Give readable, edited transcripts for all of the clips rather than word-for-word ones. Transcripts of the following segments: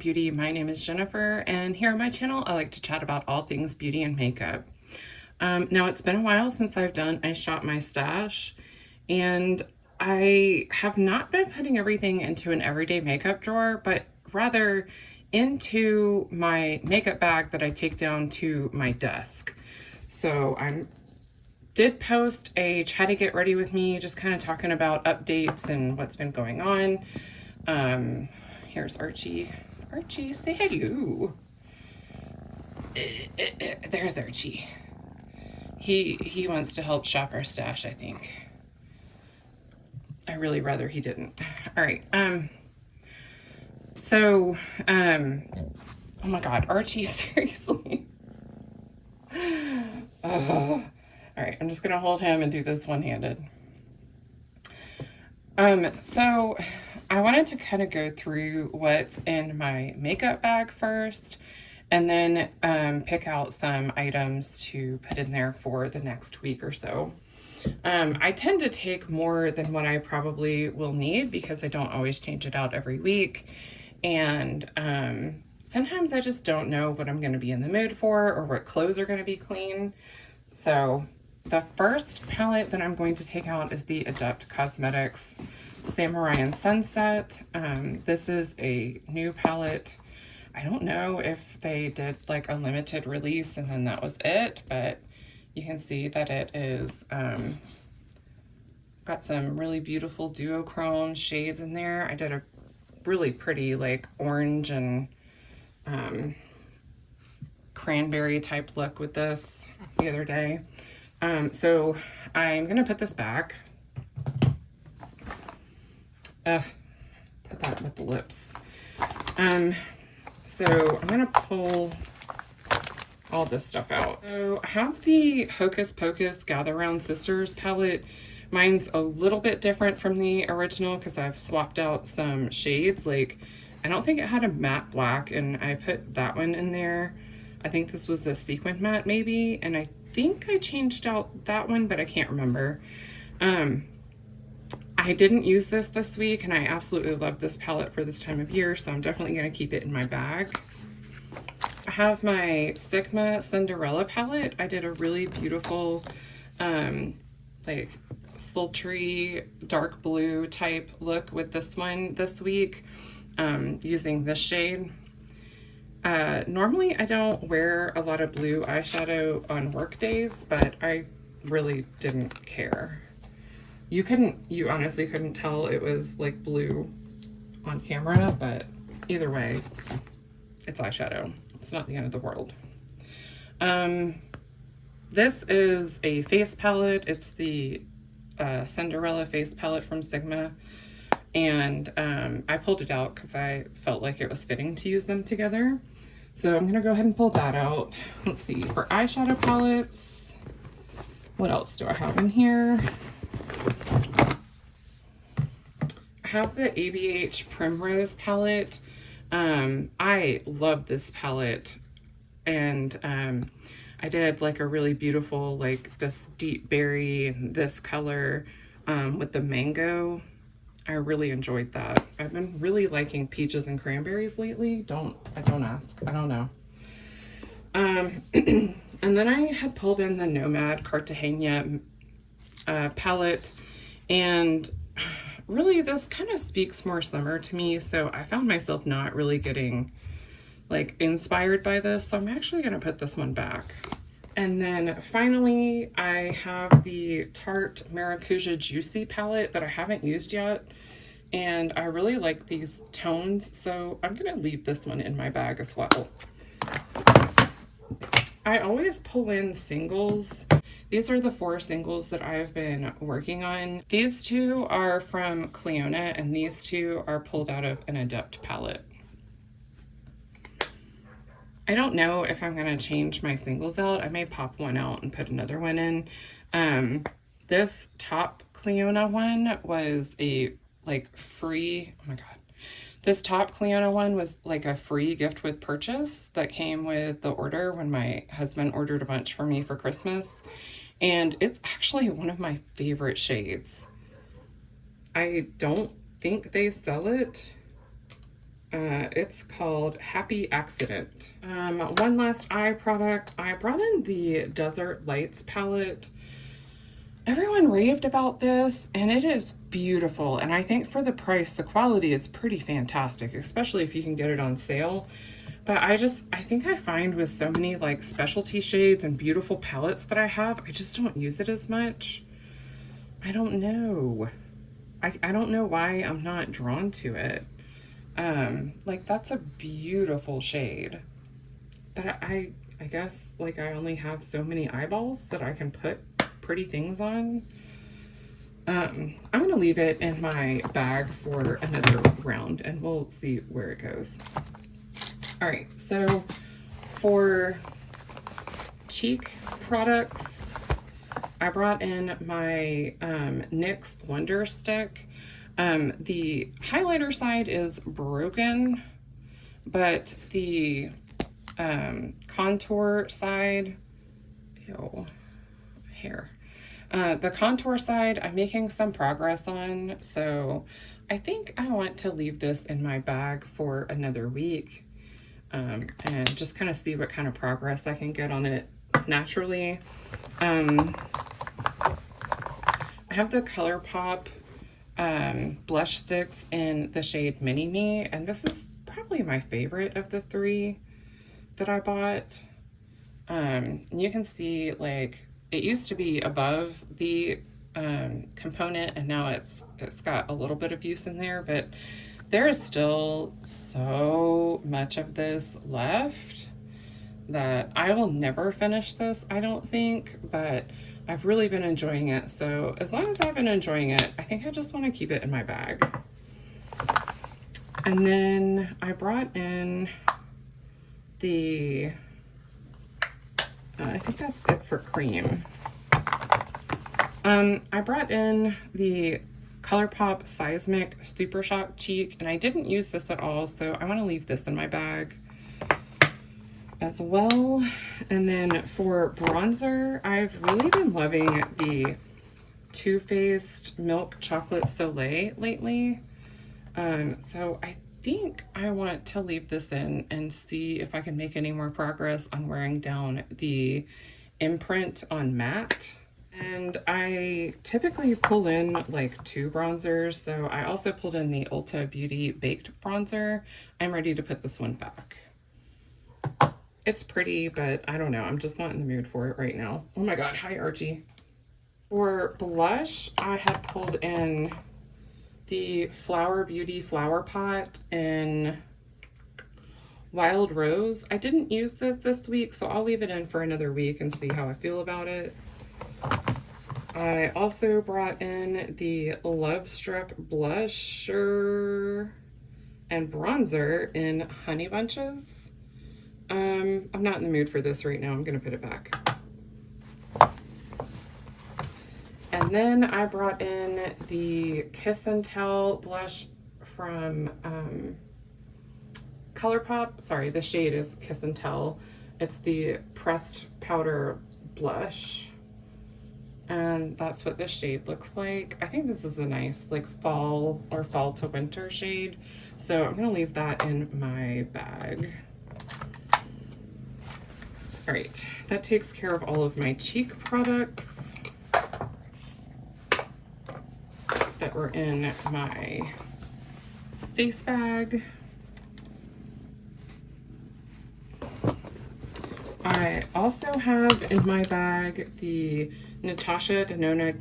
Beauty. My name is Jennifer, and here on my channel I like to chat about all things beauty and makeup. Now it's been a while since I've done a Shop My Stash, and I have not been putting everything into an everyday makeup drawer, but rather into my makeup bag that I take down to my desk. So I did post a try to get ready with me, just kind of talking about updates and what's been going on. Here's Archie. Archie, say hello. There's Archie. He wants to help shop our stash, I think. I really rather he didn't. All right. Oh my God, Archie, seriously. All right, I'm just gonna hold him and do this one-handed. So I wanted to kind of go through what's in my makeup bag first, and then pick out some items to put in there for the next week or so. I tend to take more than what I probably will need because I don't always change it out every week. And sometimes I just don't know what I'm going to be in the mood for or what clothes are going to be clean. So the first palette that I'm going to take out is the Adept Cosmetics Samurai and Sunset. This is a new palette. I don't know if they did like a limited release and then that was it, but you can see that it is got some really beautiful duochrome shades in there. I did a really pretty like orange and cranberry type look with this the other day. So I'm gonna put this back. Put that with the lips. So I'm gonna pull all this stuff out. So I have the Hocus Pocus Gather Round Sisters palette. Mine's a little bit different from the original because I've swapped out some shades. Like, I don't think it had a matte black, and I put that one in there. I think this was a sequin matte maybe, and I think I changed out that one, but I can't remember. I didn't use this week, and I absolutely love this palette for this time of year, so I'm definitely going to keep it in my bag. I have my Sigma Cinderella palette. I did a really beautiful, like sultry dark blue type look with this one this week, using this shade. Normally I don't wear a lot of blue eyeshadow on work days, but I really didn't care. You honestly couldn't tell it was like blue on camera, but either way, it's eyeshadow. It's not the end of the world. This is a face palette. It's the Cinderella face palette from Sigma. And I pulled it out because I felt like it was fitting to use them together. So I'm gonna go ahead and pull that out. Let's see, for eyeshadow palettes, what else do I have in here? I have the ABH Primrose palette. I love this palette, and I did like a really beautiful, like this deep berry, this color with the mango. I really enjoyed that. I've been really liking peaches and cranberries lately. Don't ask, I don't know. And then I had pulled in the Nomad Cartagena palette, and really this kind of speaks more summer to me, so I found myself not really getting like inspired by this, so I'm actually gonna put this one back. And then finally I have the Tarte Maracuja Juicy palette that I haven't used yet, and I really like these tones, so I'm gonna leave this one in my bag as well. I always pull in singles. These are the 4 singles that I've been working on. These 2 are from Clionadh, and these 2 are pulled out of an Adept palette. I don't know if I'm gonna change my singles out. I may pop one out and put another one in. This top Clionadh one was a like free, oh my God. This top Clionadh one was like a free gift with purchase that came with the order when my husband ordered a bunch for me for Christmas. And it's actually one of my favorite shades. I don't think they sell it It's called Happy Accident. One last eye product. I brought in the Desert Lights palette. Everyone raved about this, and it is beautiful. And I think for the price, the quality is pretty fantastic, especially if you can get it on sale. But I think I find with so many like specialty shades and beautiful palettes that I have, I just don't use it as much. I don't know. I don't know why I'm not drawn to it. Like that's a beautiful shade. But I guess like I only have so many eyeballs that I can put pretty things on. I'm gonna leave it in my bag for another round and we'll see where it goes. All right, so for cheek products, I brought in my NYX Wonder Stick. The highlighter side is broken, but the contour side, the contour side, I'm making some progress on, so I think I want to leave this in my bag for another week. And just kind of see what kind of progress I can get on it naturally. I have the ColourPop blush sticks in the shade Mini Me, and this is probably my favorite of the three that I bought. You can see like it used to be above the component, and now it's got a little bit of use in there, but there is still so much of this left that I will never finish this, I don't think, but I've really been enjoying it. So as long as I've been enjoying it, I think I just want to keep it in my bag. And then I brought in the, I think that's it for cream. I brought in the ColourPop Seismic Super Shock Cheek, and I didn't use this at all, so I want to leave this in my bag as well. And then for bronzer, I've really been loving the Too Faced Milk Chocolate Soleil lately. So I think I want to leave this in and see if I can make any more progress on wearing down the imprint on matte. And I typically pull in like 2 bronzers, so I also pulled in the Ulta Beauty Baked Bronzer. I'm ready to put this one back. It's pretty, but I don't know. I'm just not in the mood for it right now. Oh my God, hi Archie. For blush, I had pulled in the Flower Beauty Flower Pot in Wild Rose. I didn't use this week, so I'll leave it in for another week and see how I feel about it. I also brought in the Love Struck blusher and bronzer in Honey Bunches. I'm not in the mood for this right now. I'm gonna put it back. And then I brought in the Kiss and Tell blush from ColourPop. Sorry, the shade is Kiss and Tell. It's the pressed powder blush. And that's what this shade looks like. I think this is a nice like fall or fall to winter shade. So I'm gonna leave that in my bag. All right, that takes care of all of my cheek products that were in my face bag. I also have in my bag the Natasha Denona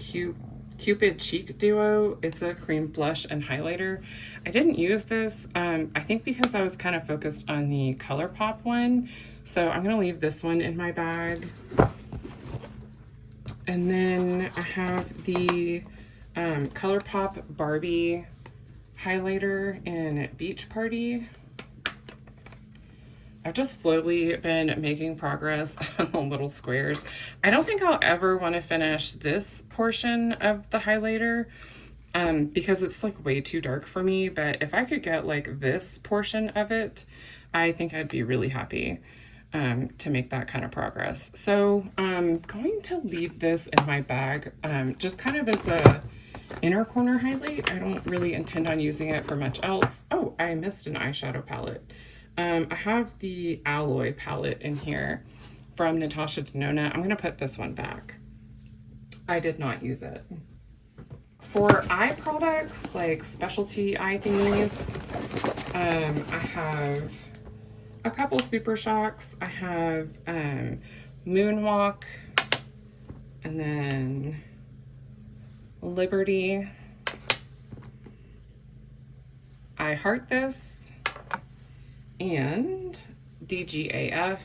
Cupid Cheek Duo. It's a cream blush and highlighter. I didn't use this, I think because I was kind of focused on the ColourPop one. So I'm gonna leave this one in my bag. And then I have the ColourPop Barbie highlighter in Beach Party. I've just slowly been making progress on the little squares. I don't think I'll ever want to finish this portion of the highlighter because it's like way too dark for me. But if I could get like this portion of it, I think I'd be really happy to make that kind of progress. So I'm going to leave this in my bag just kind of as a inner corner highlight. I don't really intend on using it for much else. Oh, I missed an eyeshadow palette. I have the Alloy palette in here from Natasha Denona. I'm gonna put this one back. I did not use it. For eye products, like specialty eye thingies, I have a couple Super Shocks. I have Moonwalk, and then Liberty. I Heart This, and DGAF.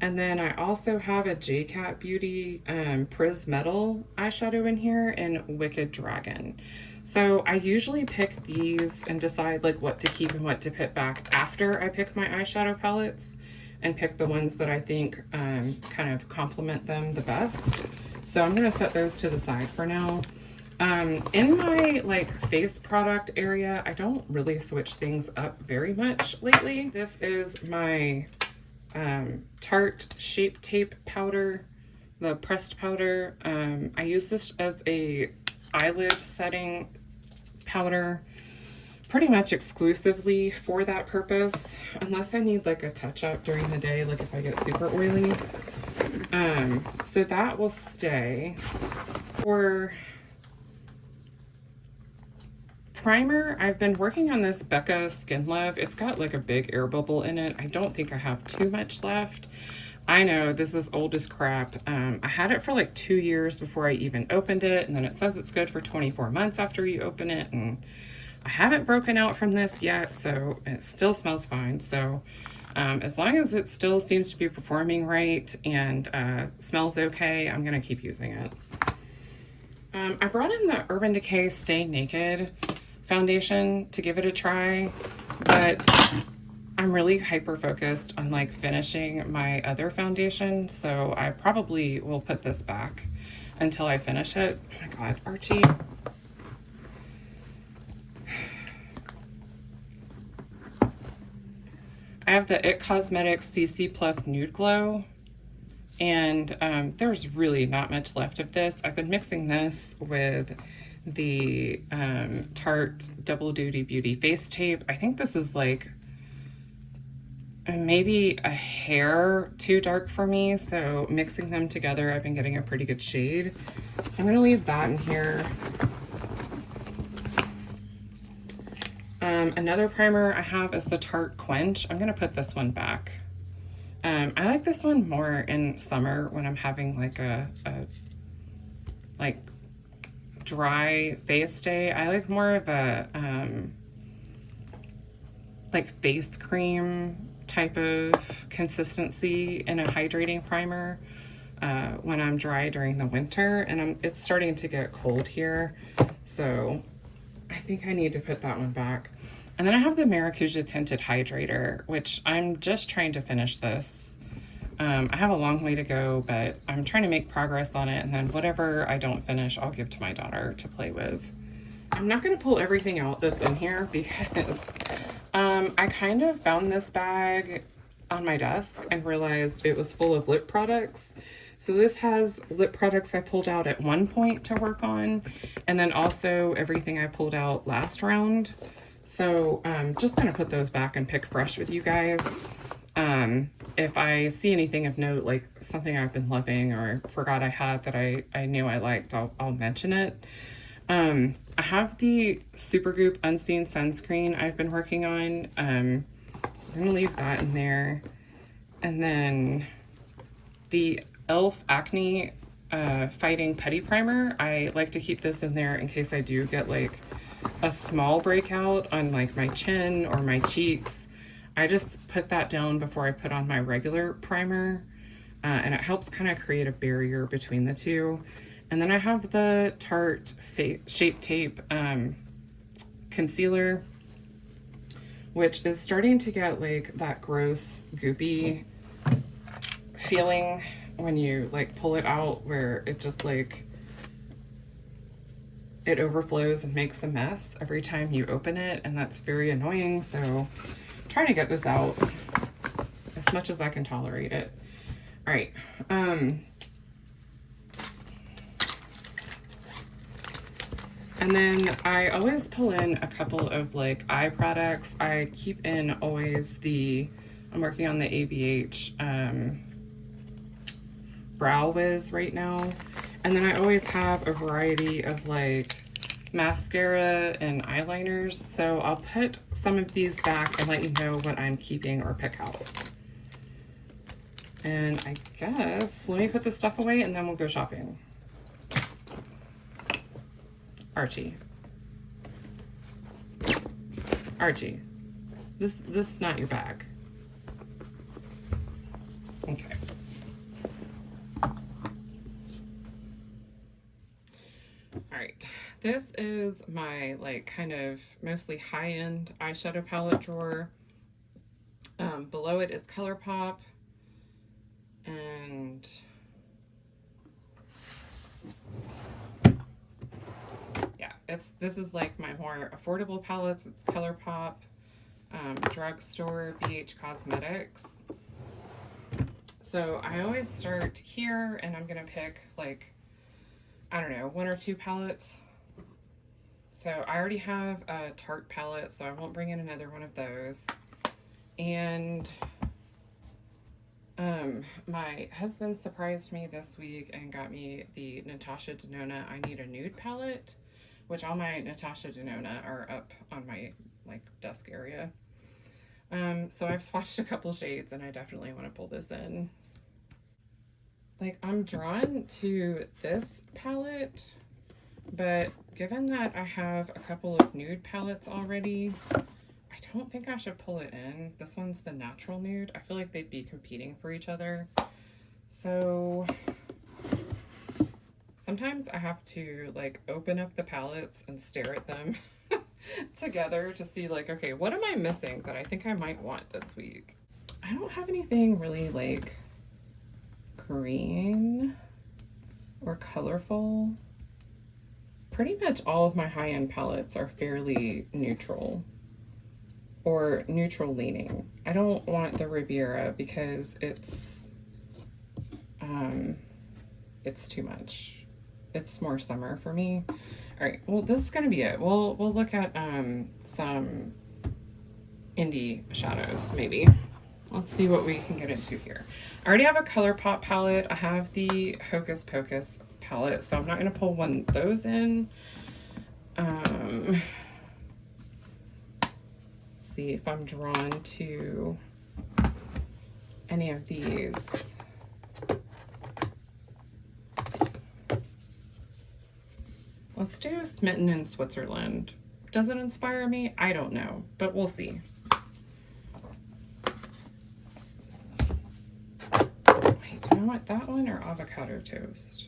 And then I also have a JCat Beauty Pris Metal eyeshadow in here in Wicked Dragon. So I usually pick these and decide like what to keep and what to put back after I pick my eyeshadow palettes and pick the ones that I think kind of complement them the best. So I'm gonna set those to the side for now. In my like face product area, I don't really switch things up very much lately. This is my Tarte Shape Tape powder, the pressed powder. I use this as a eyelid setting powder pretty much exclusively for that purpose, unless I need like a touch up during the day, like if I get super oily. So that will stay. For primer, I've been working on this Becca Skin Love. It's got like a big air bubble in it. I don't think I have too much left. I know this is old as crap. I had it for like 2 years before I even opened it, and then it says it's good for 24 months after you open it, and I haven't broken out from this yet, so it still smells fine. So as long as it still seems to be performing right and smells okay, I'm gonna keep using it. I brought in the Urban Decay Stay Naked foundation to give it a try, but I'm really hyper focused on like finishing my other foundation, so I probably will put this back until I finish it. Oh my god, Archie. I have the IT Cosmetics CC Plus Nude Glow, and there's really not much left of this. I've been mixing this with the Tarte Double Duty Beauty Face Tape. I think this is like maybe a hair too dark for me, so mixing them together, I've been getting a pretty good shade. So I'm gonna leave that in here. Another primer I have is the Tarte Quench. I'm gonna put this one back. I like this one more in summer when I'm having like a like dry face day. I like more of a like face cream type of consistency in a hydrating primer when I'm dry during the winter, and it's starting to get cold here, so I think I need to put that one back. And then I have the Maracuja Tinted Hydrator, which I'm just trying to finish this. I have a long way to go, but I'm trying to make progress on it, and then whatever I don't finish, I'll give to my daughter to play with. I'm not going to pull everything out that's in here because I kind of found this bag on my desk and realized it was full of lip products. So this has lip products I pulled out at one point to work on, and then also everything I pulled out last round. So just gonna put those back and pick fresh with you guys. If I see anything of note, like something I've been loving or forgot I had that I knew I liked, I'll mention it. I have the Supergoop Unseen Sunscreen I've been working on. So I'm gonna leave that in there. And then the e.l.f. Acne Fighting Putty Primer. I like to keep this in there in case I do get like a small breakout on like my chin or my cheeks. I just put that down before I put on my regular primer, and it helps kind of create a barrier between the two. And then I have the Tarte Shape Tape concealer, which is starting to get like that gross goopy feeling when you like pull it out, where it just like it overflows and makes a mess every time you open it, and that's very annoying. So I'm trying to get this out as much as I can tolerate it. All right. And then I always pull in a couple of like eye products. I keep in always I'm working on the ABH Brow Wiz right now. And then I always have a variety of like mascara and eyeliners. So I'll put some of these back and let you know what I'm keeping or pick out. And I guess, let me put this stuff away and then we'll go shopping. Archie. Archie, this is not your bag. Okay. All right, this is my like kind of mostly high-end eyeshadow palette drawer. Below it is ColourPop, and yeah, this is like my more affordable palettes. It's ColourPop, drugstore, BH Cosmetics. So I always start here, and I'm gonna pick like, I don't know, 1 or 2 palettes. So I already have a Tarte palette, so I won't bring in another one of those. And my husband surprised me this week and got me the Natasha Denona I Need a Nude palette, which all my Natasha Denona are up on my like desk area. So I've swatched a couple shades and I definitely want to pull this in. Like, I'm drawn to this palette, but given that I have a couple of nude palettes already, I don't think I should pull it in. This one's the natural nude. I feel like they'd be competing for each other. So sometimes I have to like open up the palettes and stare at them together to see like, okay, what am I missing that I think I might want this week? I don't have anything really like green or colorful. Pretty much all of my high-end palettes are fairly neutral or neutral leaning. I don't want the Riviera because it's too much. It's more summer for me. All right, well, this is gonna be it. We'll look at some indie shadows maybe. Let's see what we can get into here. I already have a ColourPop palette. I have the Hocus Pocus palette, so I'm not gonna pull one of those in. See if I'm drawn to any of these. Let's do Smitten in Switzerland. Does it inspire me? I don't know, but we'll see. Wait, do I want that one or avocado toast?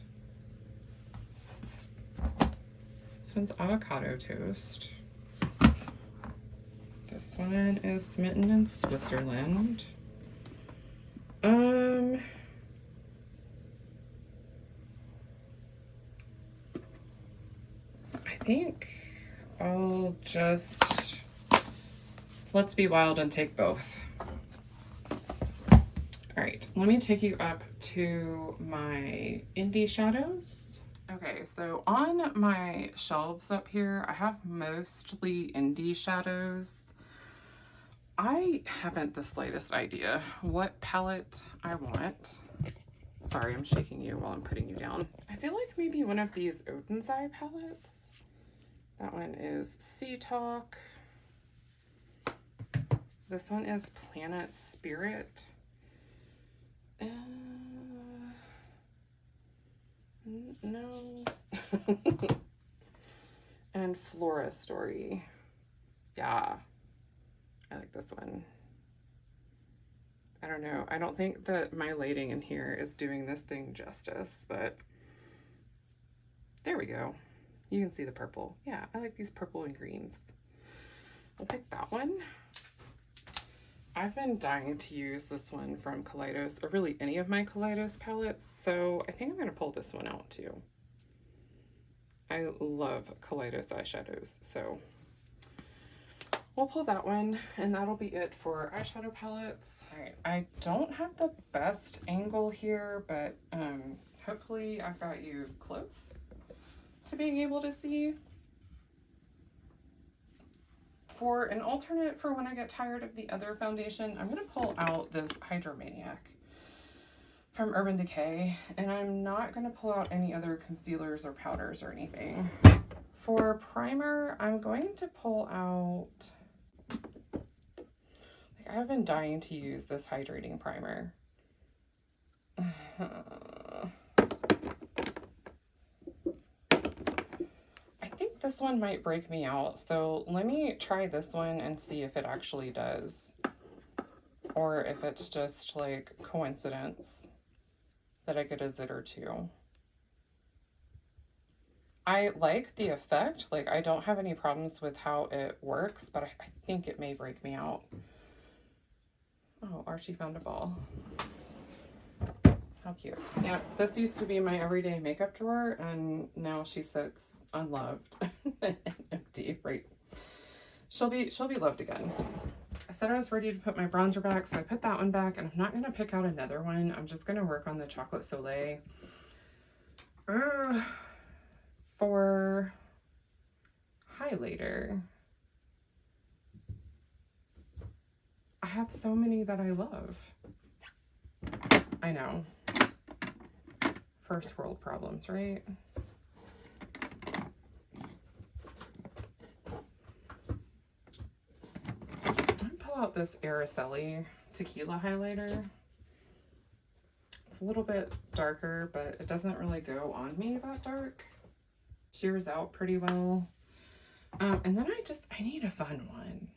This one's avocado toast. This one is Smitten in Switzerland. I think I'll just, let's be wild and take both. All right, let me take you up to my indie shadows. Okay, so on my shelves up here, I have mostly indie shadows. I haven't the slightest idea what palette I want. Sorry, I'm shaking you while I'm putting you down. I feel like maybe one of these Odenseye palettes. That one is Sea Talk. This one is Planet Spirit. No. And Flora Story. Yeah, I like this one. I don't know. I don't think that my lighting in here is doing this thing justice, but there we go. You can see the purple. Yeah, I like these purple and greens. We'll pick that one. I've been dying to use this one from Kaleidos, or really any of my Kaleidos palettes, so I think I'm going to pull this one out too. I love Kaleidos eyeshadows, so we'll pull that one, and that'll be it for eyeshadow palettes. All right, I don't have the best angle here, but hopefully I've got you close to being able to see. For an alternate for when I get tired of the other foundation, I'm going to pull out this Hydromaniac from Urban Decay, and I'm not going to pull out any other concealers or powders or anything. For primer, I'm going to pull out, like, I've been dying to use this hydrating primer. I think this one might break me out, so let me try this one and see if it actually does, or if it's just like coincidence that I get a zit or two. I like the effect, like I don't have any problems with how it works, but I think it may break me out. Oh, Archie found a ball. How cute. Yeah, this used to be my everyday makeup drawer, and now she sits unloved and empty, right? She'll be loved again. I said I was ready to put my bronzer back, so I put that one back, and I'm not gonna pick out another one. I'm just gonna work on the Chocolate Soleil. For highlighter, I have so many that I love. I know. First world problems, right? I'm gonna pull out this Araceli tequila highlighter. It's a little bit darker, but it doesn't really go on me that dark. Shears out pretty well. And then I need a fun one.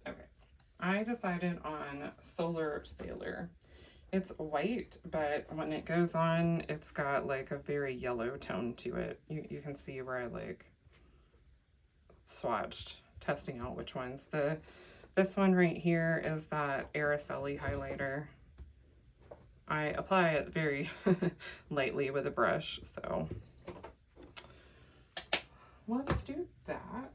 Okay, I decided on Solar Sailor. It's white, but when it goes on, it's got like a very yellow tone to it. You can see where I like swatched, testing out which ones. This one right here is that Araceli highlighter. I apply it very lightly with a brush, so let's do that.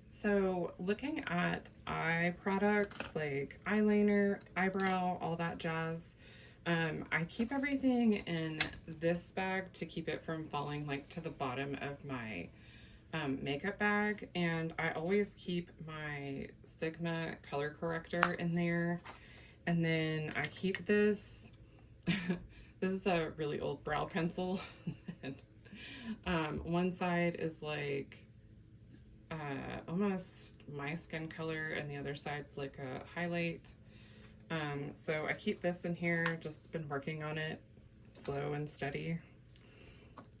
So looking at eye products like eyeliner, eyebrow, all that jazz, I keep everything in this bag to keep it from falling like to the bottom of my makeup bag, and I always keep my Sigma color corrector in there. And then I keep this, this is a really old brow pencil. And one side is like almost my skin color, and the other side's like a highlight. So I keep this in here, just been working on it slow and steady.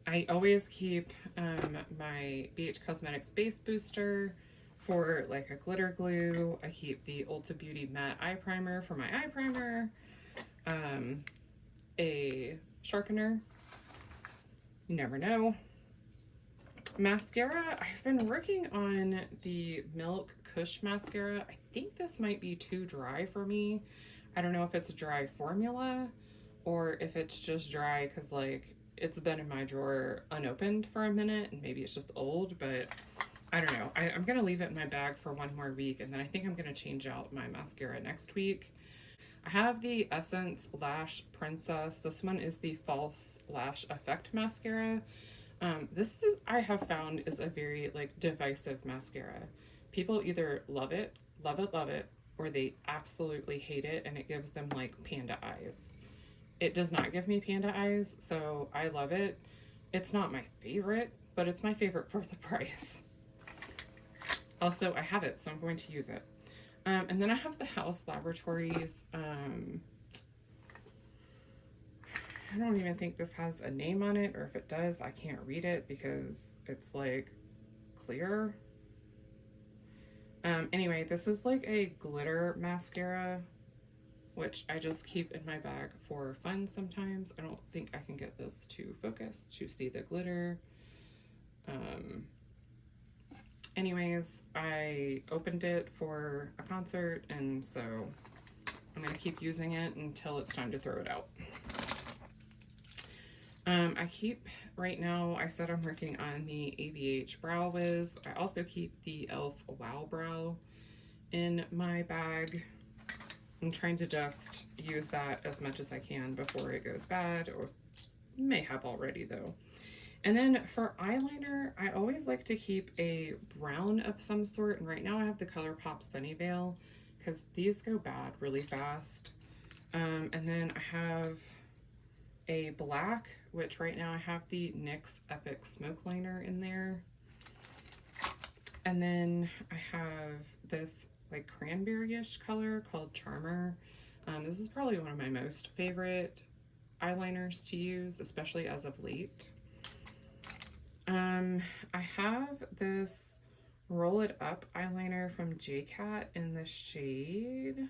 I always keep my BH Cosmetics Base Booster for like a glitter glue. I keep the Ulta Beauty Matte Eye Primer for my eye primer. A sharpener, you never know. Mascara, I've been working on the Milk Kush mascara. I think this might be too dry for me. I don't know if it's a dry formula or if it's just dry because like it's been in my drawer unopened for a minute and maybe it's just old, but I don't know. I'm gonna leave it in my bag for one more week, and then I think I'm gonna change out my mascara next week. I have the Essence Lash Princess. This one is the False Lash Effect mascara. This is, I have found, is a very like divisive mascara. People either love it, or they absolutely hate it and it gives them like panda eyes. It does not give me panda eyes, so I love it. It's not my favorite, but it's my favorite for the price. Also, I have it, so I'm going to use it. And then I have the Haus Laboratories. I don't even think this has a name on it, or if it does, I can't read it because it's like clear. Anyway, this is like a glitter mascara, which I just keep in my bag for fun sometimes. I don't think I can get this to focus to see the glitter. Anyways, I opened it for a concert, and so I'm gonna keep using it until it's time to throw it out. I keep, right now, I said I'm working on the ABH Brow Wiz. I also keep the e.l.f. Wow Brow in my bag. I'm trying to just use that as much as I can before it goes bad, or may have already though. And then for eyeliner, I always like to keep a brown of some sort. And right now I have the ColourPop Sunnyvale because these go bad really fast. And then I have a black, which right now I have the NYX Epic Smoke Liner in there. And then I have this like cranberry-ish color called Charmer. This is probably one of my most favorite eyeliners to use, especially as of late. I have this Roll It Up eyeliner from JCat in the shade,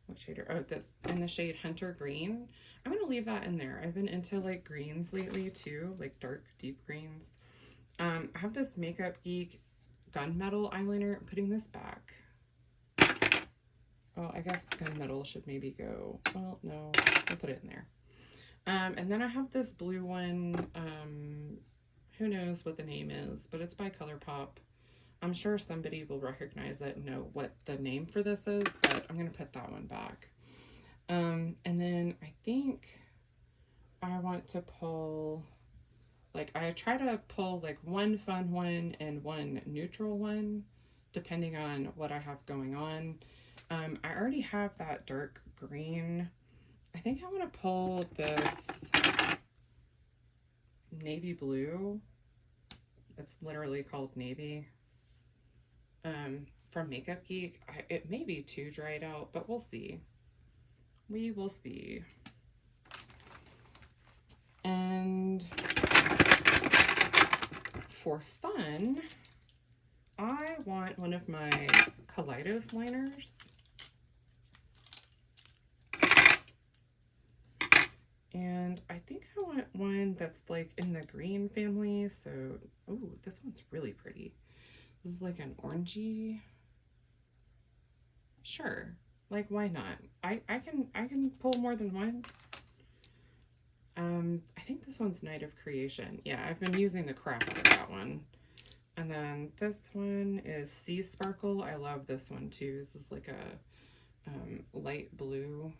what shade are, oh, this, in the shade Hunter Green. I'm gonna leave that in there. I've been into like greens lately too, like dark, deep greens. I have this Makeup Geek Gunmetal eyeliner. I'm putting this back. Oh, I guess gunmetal should maybe go, well, no, I'll put it in there. And then I have this blue one, who knows what the name is, but it's by ColourPop. I'm sure somebody will recognize it and know what the name for this is, but I'm going to put that one back. And then I think I want to pull, like, I try to pull like one fun one and one neutral one, depending on what I have going on. I already have that dark green. I think I want to pull this navy blue. It's literally called Navy. From Makeup Geek. It may be too dried out, but we'll see. We will see. And for fun, I want one of my Kaleidos liners. And I think I want one that's like in the green family. So, oh, this one's really pretty. This is like an orangey. Sure, like why not? I can pull more than one. I think this one's Night of Creation. Yeah, I've been using the crap out of that one. And then this one is Sea Sparkle. I love this one too. This is like a light blue.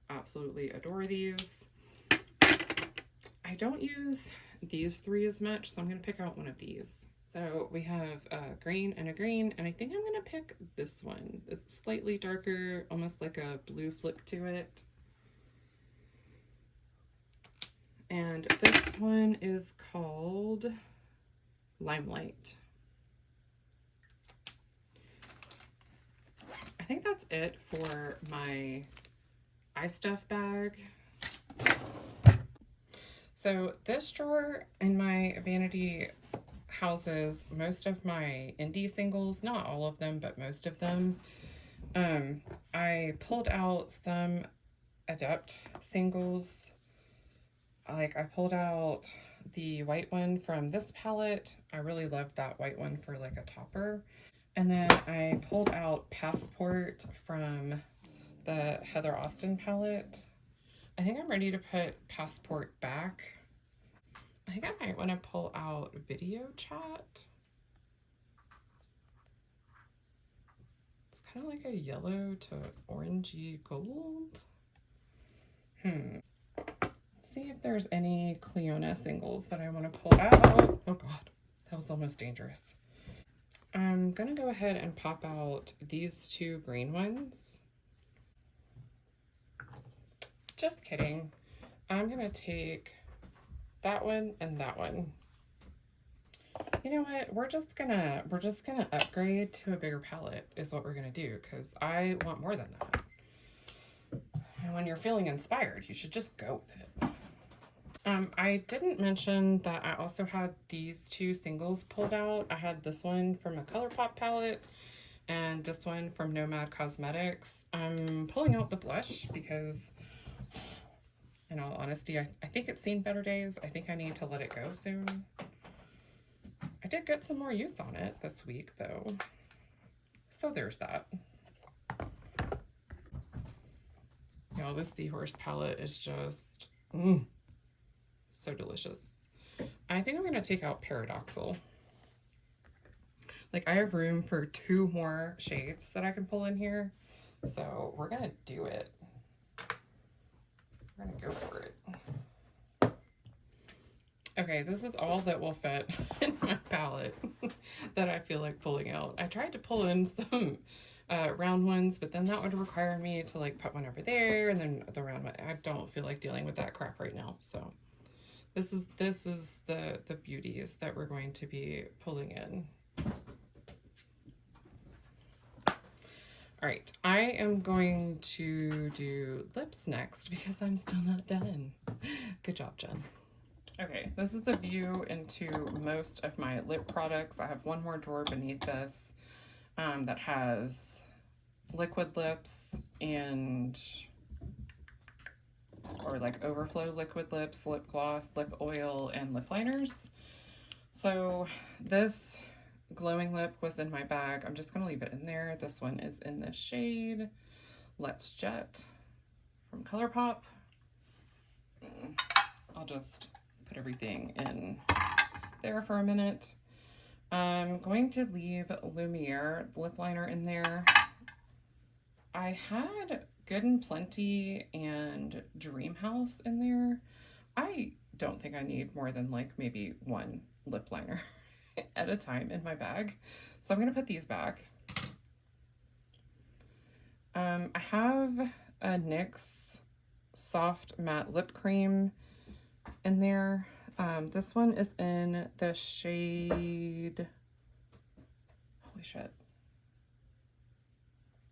Absolutely adore these. I don't use these three as much, so I'm going to pick out one of these. So we have a green, and I think I'm going to pick this one. It's slightly darker, almost like a blue flip to it. And this one is called Limelight. I think that's it for my eye stuff bag. So this drawer in my vanity houses most of my indie singles, not all of them, but most of them. I pulled out some Adept singles. Like I pulled out the white one from this palette. I really loved that white one for like a topper. And then I pulled out Passport from the Heather Austin palette. I think I'm ready to put Passport back. I think I might want to pull out Video Chat. It's kind of like a yellow to orangey gold. Let's see if there's any Cleona singles that I want to pull out. Oh God, that was almost dangerous. I'm gonna go ahead and pop out these two green ones. Just kidding. I'm gonna take that one and that one. You know what? We're just gonna upgrade to a bigger palette is what we're gonna do, because I want more than that. And when you're feeling inspired, you should just go with it. I didn't mention that I also had these two singles pulled out. I had this one from a ColourPop palette and this one from Nomad Cosmetics. I'm pulling out the blush because, in all honesty, I think it's seen better days. I think I need to let it go soon. I did get some more use on it this week, though. So there's that. Y'all, this Seahorse palette is just so delicious. I think I'm going to take out Paradoxal. Like, I have room for 2 more shades that I can pull in here. So we're going to do it. We're going to go for it. Okay, this is all that will fit in my palette that I feel like pulling out. I tried to pull in some round ones, but then that would require me to like put one over there and then the round one. I don't feel like dealing with that crap right now. So this is the beauties that we're going to be pulling in. All right, I am going to do lips next because I'm still not done. Good job, Jen. Okay, this is a view into most of my lip products. I have one more drawer beneath this that has liquid lips and, or like overflow liquid lips, lip gloss, lip oil, and lip liners. So this glowing lip was in my bag. I'm just gonna leave it in there. This one is in the shade Let's Jet from ColourPop. I'll just put everything in there for a minute. I'm going to leave Lumiere lip liner in there. I had Good and Plenty and Dream House in there. I don't think I need more than like maybe one lip liner at a time in my bag. So I'm gonna put these back. I have a NYX soft matte lip cream in there. This one is in the shade, holy shit.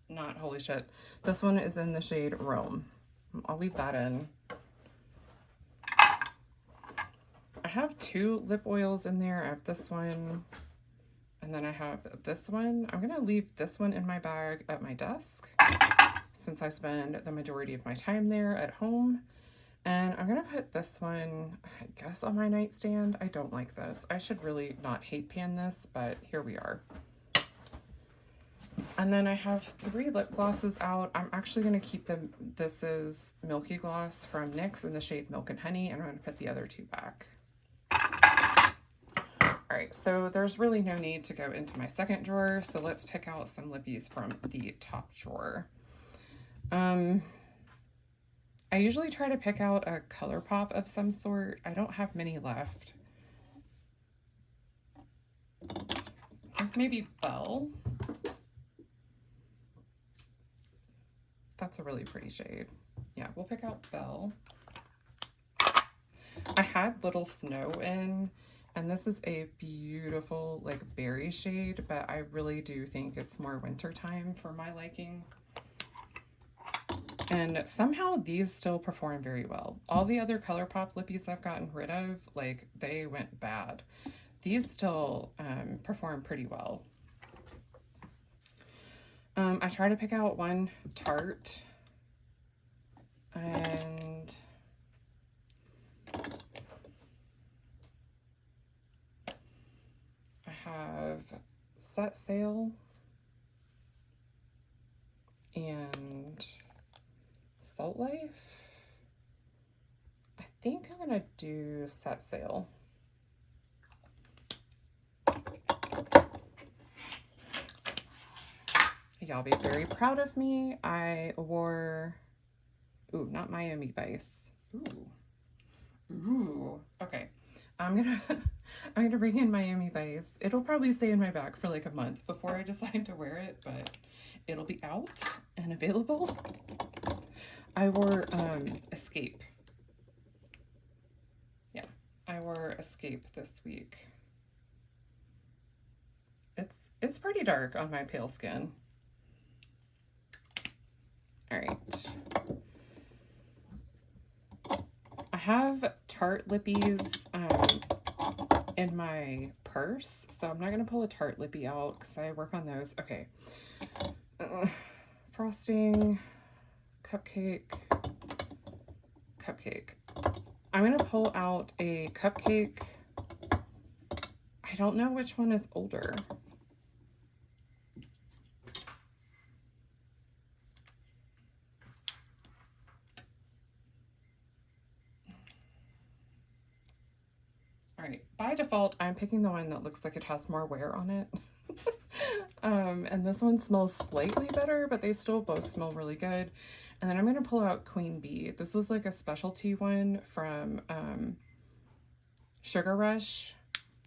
Not holy shit. This one is in the shade Rome. I'll leave that in. I have two lip oils in there. I have this one, and then I have this one. I'm gonna leave this one in my bag at my desk since I spend the majority of my time there at home. And I'm gonna put this one, I guess, on my nightstand. I don't like this. I should really not hate pan this, but here we are. And then I have 3 lip glosses out. I'm actually gonna keep them. This is Milky Gloss from NYX in the shade Milk and Honey, and I'm gonna put the other 2 back. All right, so there's really no need to go into my second drawer, so let's pick out some lippies from the top drawer. I usually try to pick out a ColourPop of some sort. I don't have many left. I think maybe Belle. That's a really pretty shade. Yeah, we'll pick out Belle. I had Little Snow in, and this is a beautiful like berry shade, but I really do think it's more wintertime for my liking. And somehow these still perform very well. All the other ColourPop lippies I've gotten rid of, like, they went bad. These still perform pretty well. I try to pick out one Tarte, and I have Set Sail and Salt Life. I think I'm gonna do Set Sail. Y'all be very proud of me. I wore, ooh, not Miami Vice. Ooh, okay. I'm gonna bring in Miami Vice. It'll probably stay in my bag for like a month before I decide to wear it, but it'll be out and available. I wore Escape. Yeah, I wore Escape this week. It's pretty dark on my pale skin. All right. I have Tarte lippies in my purse, so I'm not gonna pull a Tarte lippy out because I work on those. Okay. Frosting, cupcake. I'm gonna pull out a cupcake. I don't know which one is older. All right, by default, I'm picking the one that looks like it has more wear on it. And this one smells slightly better, but they still both smell really good. And then I'm gonna pull out Queen Bee. This was like a specialty one from Sugar Rush.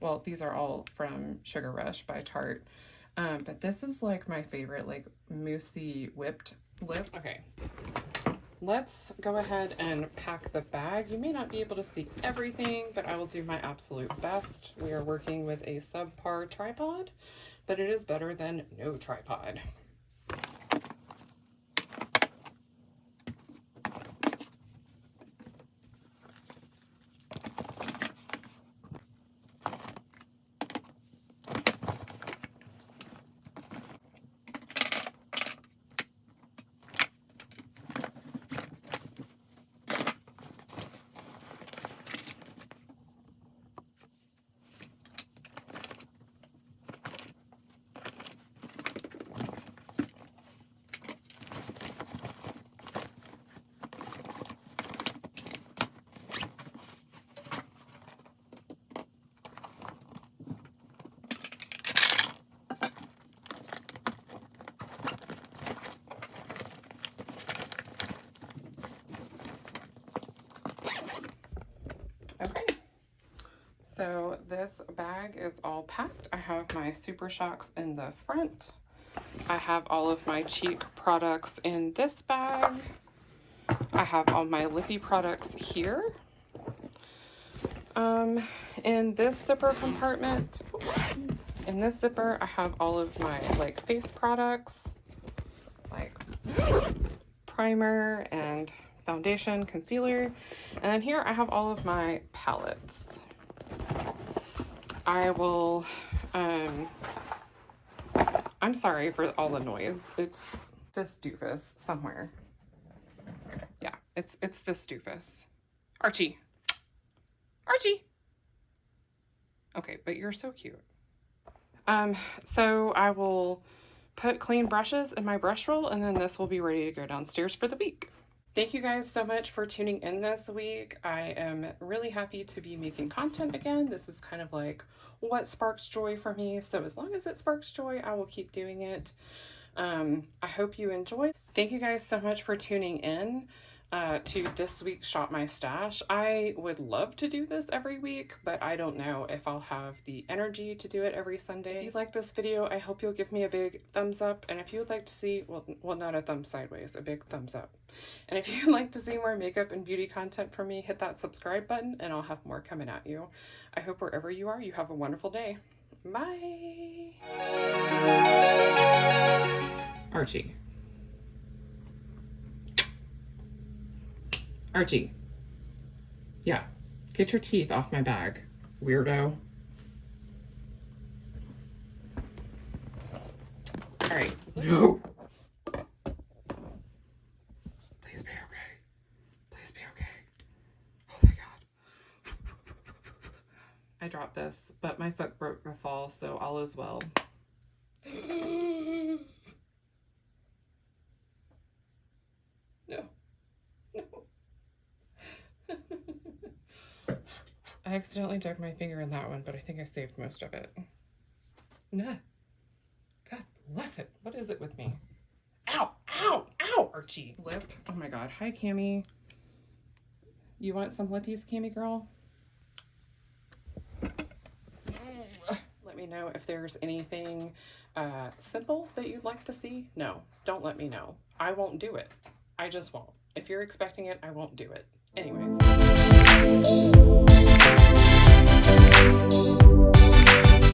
Well, these are all from Sugar Rush by Tarte. But this is like my favorite, like moussey whipped lip. Okay. Let's go ahead and pack the bag. You may not be able to see everything, but I will do my absolute best. We are working with a subpar tripod, but it is better than no tripod. Okay, so this bag is all packed. I have my Super Shocks in the front. I have all of my cheek products in this bag. I have all my lippy products here. In this zipper compartment, in this zipper, I have all of my like face products, like primer and foundation, concealer, and then here I have all of my palettes. I will, I'm sorry for all the noise. It's this doofus somewhere. Yeah, it's this doofus. Archie. Archie. Okay, but you're so cute. So I will put clean brushes in my brush roll, and then this will be ready to go downstairs for the week. Thank you guys so much for tuning in this week. I am really happy to be making content again. This is kind of like what sparks joy for me. So as long as it sparks joy, I will keep doing it. I hope you enjoyed. Thank you guys so much for tuning in to this week's Shop My Stash. I would love to do this every week, but I don't know if I'll have the energy to do it every Sunday. If you like this video, I hope you'll give me a big thumbs up. And if you would like to see, well, not a thumb sideways, a big thumbs up. And if you'd like to see more makeup and beauty content from me, hit that subscribe button and I'll have more coming at you. I hope wherever you are, you have a wonderful day. Bye. Archie. Archie. Yeah, get your teeth off my bag, weirdo. All right. No. Please be okay. Please be okay. Oh my God. I dropped this, but my foot broke the fall, so all is well. No. No. I accidentally dug my finger in that one, but I think I saved most of it. Nah. God bless it. What is it with me? Ow! Ow! Ow! Archie. Lip. Oh my God. Hi, Cami. You want some lippies, Cami girl? Let me know if there's anything simple that you'd like to see. No, don't let me know. I won't do it. I just won't. If you're expecting it, I won't do it. Anyways.